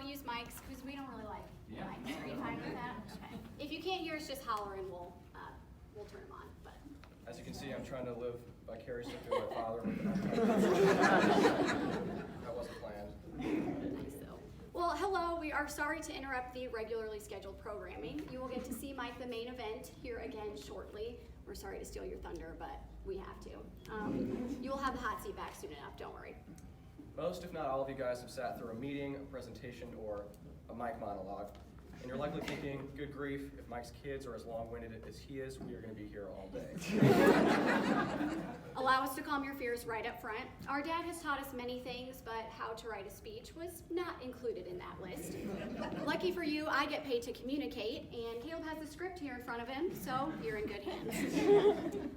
use mics because we don't really like mics. Are you fine with that? Okay. If you can't hear us, just holler and we'll turn them on. But as you can see, I'm trying to live vicariously through my father. That wasn't planned. Nice though. Well, hello. We are sorry to interrupt the regularly scheduled programming. You will get to see Mike, the main event, here again shortly. We're sorry to steal your thunder, but we have to. You will have the hot seat back soon enough. Don't worry. Most, if not all of you guys have sat through a meeting, a presentation, or a Mike monologue. And you're likely thinking, good grief, if Mike's kids are as long-winded as he is, we are going to be here all day. Allow us to calm your fears right up front. Our dad has taught us many things, but how to write a speech was not included in that list. Lucky for you, I get paid to communicate, and Caleb has the script here in front of him, so you're in good hands.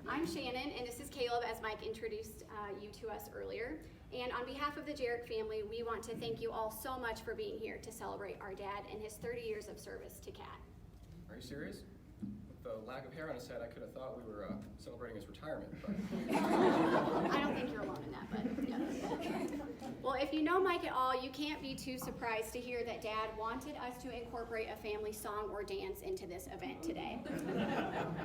I'm Shannon, and this is Caleb, as Mike introduced you to us earlier. And on behalf of the Jirik family, we want to thank you all so much for being here to celebrate our dad and his 30 years of service to CAT. Are you serious? With the lack of hair on his head, I could have thought we were celebrating his retirement. But I don't think you're alone in that, but yeah. Well, if you know Mike at all, you can't be too surprised to hear that Dad wanted us to incorporate a family song or dance into this event today.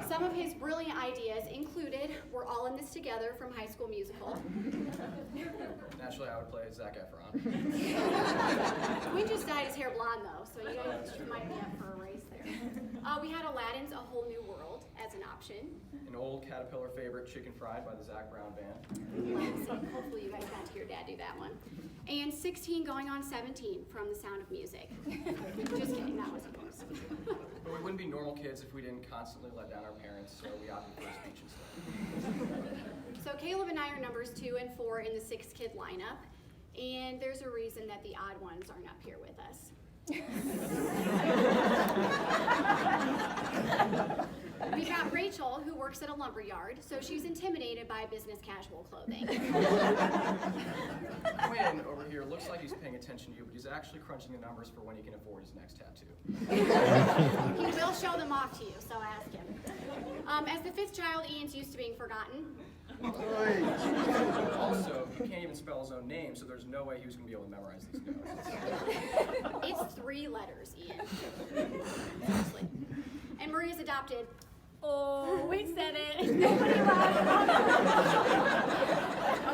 Some of his brilliant ideas included We're All in This Together from High School Musical. Naturally, I would play Zac Efron. Quinn just dyed his hair blonde, though, so you guys might be up for a race there. We had Aladdin's A Whole New World as an option. An old Caterpillar favorite, Chicken Fried by the Zac Brown Band. So hopefully you guys got to hear Dad do that one. And 16 going on 17 from The Sound of Music. Just kidding, that wasn't yours. But we wouldn't be normal kids if we didn't constantly let down our parents, so we opted for a speech instead. So Caleb and I are numbers 2 and 4 in the 6-kid lineup, and there's a reason that the odd ones aren't up here with us. We got Rachel, who works at a lumber yard, so she's intimidated by business casual clothing. Quinn over here looks like he's paying attention to you, but he's actually crunching the numbers for when he can afford his next tattoo. He will show them off to you, so ask him. As the 5th child, Ian's used to being forgotten. Also, he can't even spell his own name, so there's no way he was going to be able to memorize these notes. It's 3 letters, Ian. Seriously. And Maria's adopted. Oh, we said it. Nobody laughed.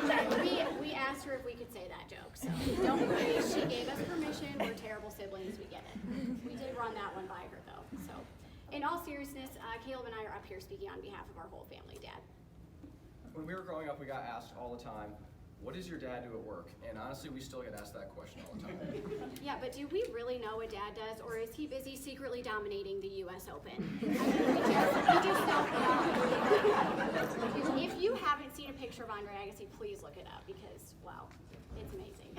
Okay, we asked her if we could say that joke, so don't worry. She gave us permission. We're terrible siblings. We get it. We did run that one by her, though. So, in all seriousness, Caleb and I are up here speaking on behalf of our whole family, Dad. When we were growing up, we got asked all the time, what does your dad do at work? And honestly, we still get asked that question all the time. Yeah, but do we really know what Dad does, or is he busy secretly dominating the U.S. Open? I mean, we just don't know. If you haven't seen a picture of Andre Agassi, please look it up because, wow, it's amazing.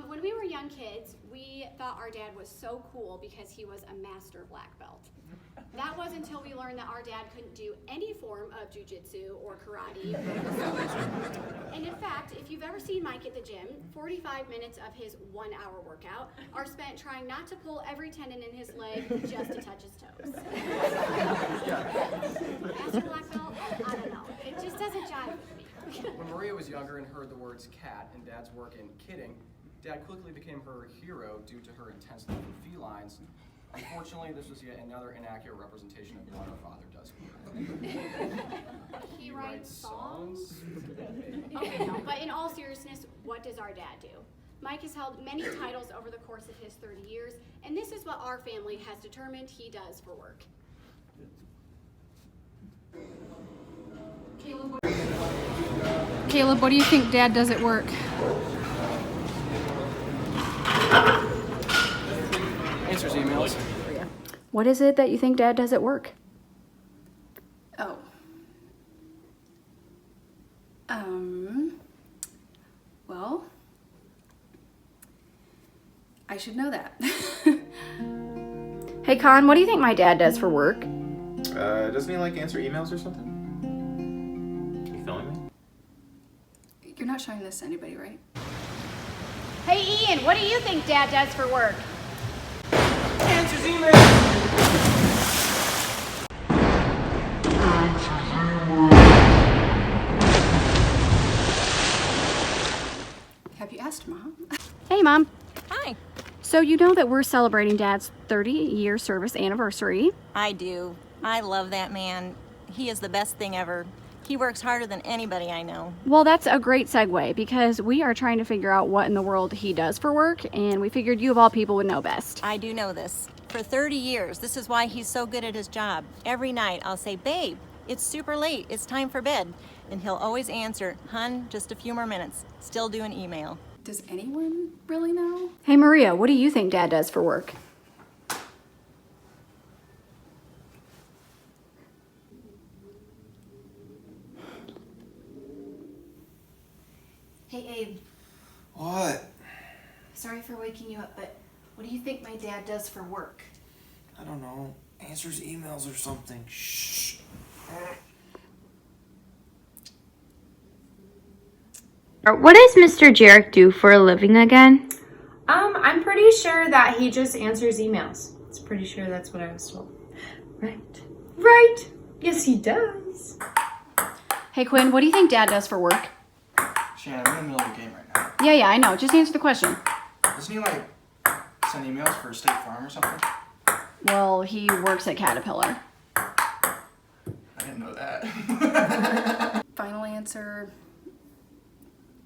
When we were young kids, we thought our dad was so cool because he was a master black belt. That was until we learned that our dad couldn't do any form of jiu-jitsu or karate. And in fact, if you've ever seen Mike at the gym, 45 minutes of his 1-hour workout are spent trying not to pull every tendon in his leg just to touch his toes. Master black belt? I don't know. It just doesn't jive with me. When Maria was younger and heard the words cat in Dad's work in kidding, Dad quickly became her hero due to her intense love for felines. Unfortunately, this was yet another inaccurate representation of what our father does. He writes songs? Okay, no, but in all seriousness, what does our dad do? Mike has held many titles over the course of his 30 years, and this is what our family has determined he does for work. Caleb, what do you think Dad does at work? Answers emails. What is it that you think Dad does at work? Oh. Well, I should know that. Hey, Con, what do you think my dad does for work? Doesn't he like answer emails or something? You filming me? You're not showing this to anybody, right? Hey, Ian, what do you think Dad does for work? Answers emails. Have you asked Mom? Hey, Mom. Hi. So you know that we're celebrating Dad's 30-year service anniversary. I do. I love that man. He is the best thing ever. He works harder than anybody I know. Well, that's a great segue because we are trying to figure out what in the world he does for work, and we figured you of all people would know best. I do know this. For 30 years, this is why he's so good at his job. Every night I'll say, "Babe, it's super late. It's time for bed." And he'll always answer, "Hun, just a few more minutes. Still doing email." Does anyone really know? Hey Maria, what do you think Dad does for work? Hey Abe, What? sorry for waking you up, but what do you think my dad does for work? I don't know. Answers emails or something. Shh. What does Mr. Jirik do for a living again? I'm pretty sure that he just answers emails. It's pretty sure that's what I was told. Right. Right. Yes, he does. Hey Quinn, what do you think Dad does for work? Shannon, I'm in the middle of a game right now. Yeah, I know. Just answer the question. Doesn't he, send emails for State Farm or something? Well, he works at Caterpillar. I didn't know that. Final answer,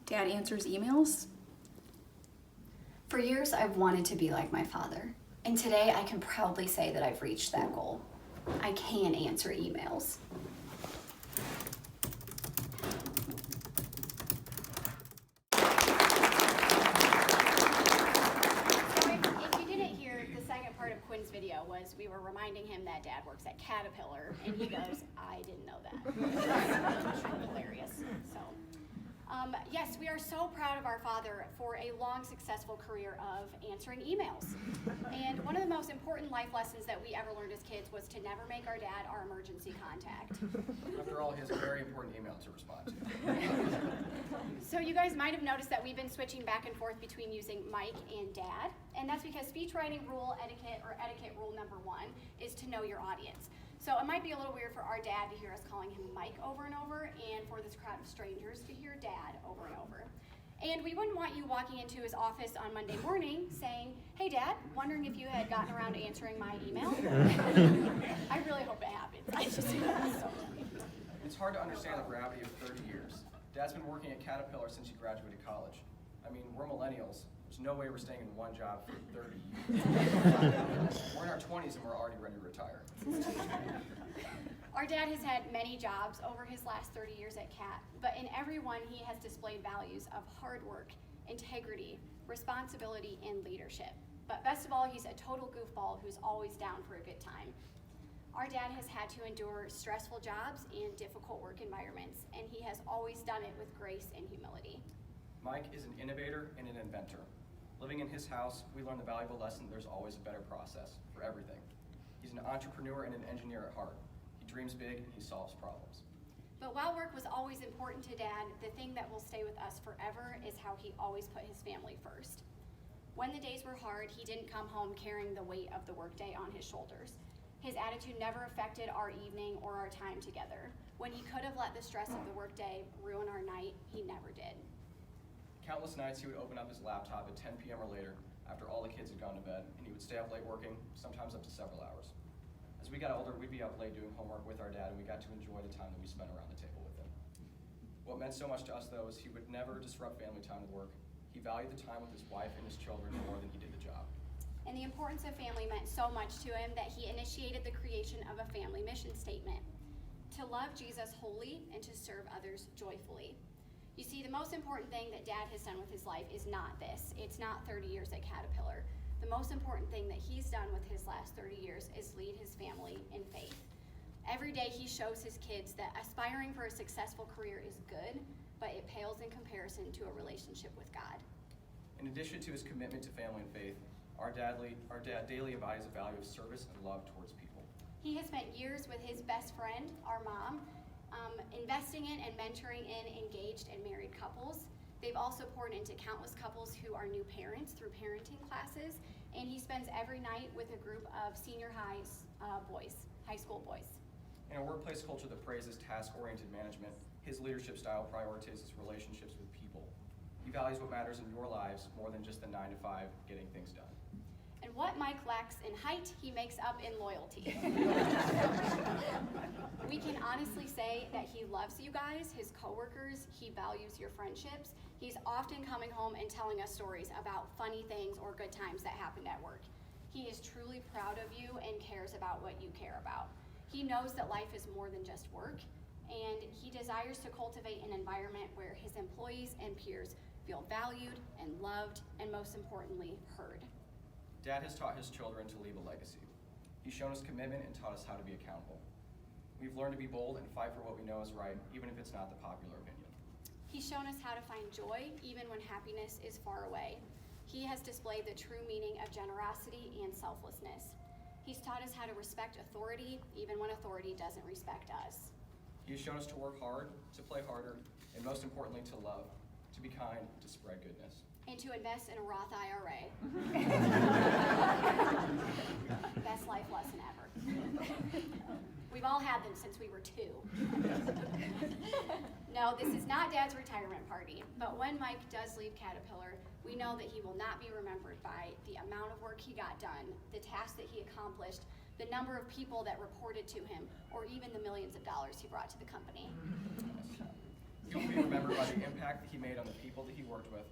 Dad answers emails? For years, I've wanted to be like my father. And today, I can proudly say that I've reached that goal. I can answer emails. So if you didn't hear, the second part of Quinn's video was we were reminding him that Dad works at Caterpillar, and he goes, "I didn't know that." Kind of hilarious. So, yes, we are so proud of our father for a long, successful career of answering emails. And one of the most important life lessons that we ever learned as kids was to never make our dad our emergency contact. After all, he has a very important email to respond to. So you guys might have noticed that we've been switching back and forth between using Mike and Dad, and that's because speech writing rule etiquette, or etiquette rule number 1, is to know your audience. So it might be a little weird for our dad to hear us calling him Mike over and over, and for this crowd of strangers to hear Dad over and over. And we wouldn't want you walking into his office on Monday morning saying, "Hey Dad, wondering if you had gotten around to answering my email." I really hope it happens. I just so It's hard to understand the gravity of 30 years. Dad's been working at Caterpillar since he graduated college. I mean, we're millennials. There's no way we're staying in one job for 30 years. We're in our 20s and we're already ready to retire. Our dad has had many jobs over his last 30 years at CAT, but in every one he has displayed values of hard work, integrity, responsibility, and leadership. But best of all, he's a total goofball who's always down for a good time. Our dad has had to endure stressful jobs and difficult work environments, and he has always done it with grace and humility. Mike is an innovator and an inventor. Living in his house, we learned the valuable lesson there's always a better process for everything. He's an entrepreneur and an engineer at heart. He dreams big and he solves problems. But while work was always important to Dad, the thing that will stay with us forever is how he always put his family first. When the days were hard, he didn't come home carrying the weight of the workday on his shoulders. His attitude never affected our evening or our time together. When he could have let the stress of the workday ruin our night, he never did. Countless nights he would open up his laptop at 10 p.m. or later after all the kids had gone to bed, and he would stay up late working, sometimes up to several hours. As we got older, we'd be up late doing homework with our dad, and we got to enjoy the time that we spent around the table with him. What meant so much to us, though, is he would never disrupt family time with work. He valued the time with his wife and his children more than he did the job. And the importance of family meant so much to him that he initiated the creation of a family mission statement: to love Jesus wholly and to serve others joyfully. You see, the most important thing that Dad has done with his life is not this. It's not 30 years at Caterpillar. The most important thing that he's done with his last 30 years is lead his family in faith. Every day he shows his kids that aspiring for a successful career is good, but it pales in comparison to a relationship with God. In addition to his commitment to family and faith, our dad daily embodies a value of service and love towards people. He has spent years with his best friend, our mom, investing in and mentoring in engaged and married couples. They've also poured into countless couples who are new parents through parenting classes, and he spends every night with a group of senior high school boys. In a workplace culture that praises task-oriented management, his leadership style prioritizes relationships with people. He He values what matters in your lives more than just the 9 to 5 getting things done. And what Mike lacks in height, he makes up in loyalty. We can honestly say that he loves you guys, his coworkers. He values your friendships. He's often coming home and telling us stories about funny things or good times that happened at work. He is truly proud of you and cares about what you care about. He knows that life is more than just work, and he desires to cultivate an environment where his employees and peers feel valued and loved, and most importantly, heard. Dad has taught his children to leave a legacy. He's shown us commitment and taught us how to be accountable. We've learned to be bold and fight for what we know is right, even if it's not the popular opinion. He's shown us how to find joy even when happiness is far away. He has displayed the true meaning of generosity and selflessness. He's taught us how to respect authority even when authority doesn't respect us. He has shown us to work hard, to play harder, and most importantly, to love, to be kind, to spread goodness. And to invest in a Roth IRA. Best life lesson ever. We've all had them since we were 2. No, this is not Dad's retirement party, but when Mike does leave Caterpillar, we know that he will not be remembered by the amount of work he got done, the tasks that he accomplished, the number of people that reported to him, or even the millions of dollars he brought to the company. He will be remembered by the impact that he made on the people that he worked with,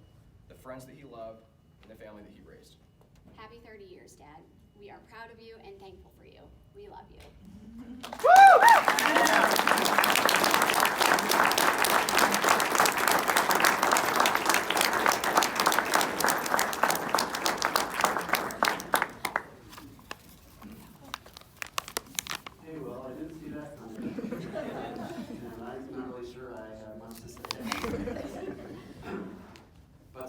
the friends that he loved, and the family that he raised. Happy 30 years, Dad. We are proud of you and thankful for you. We love you. Woo!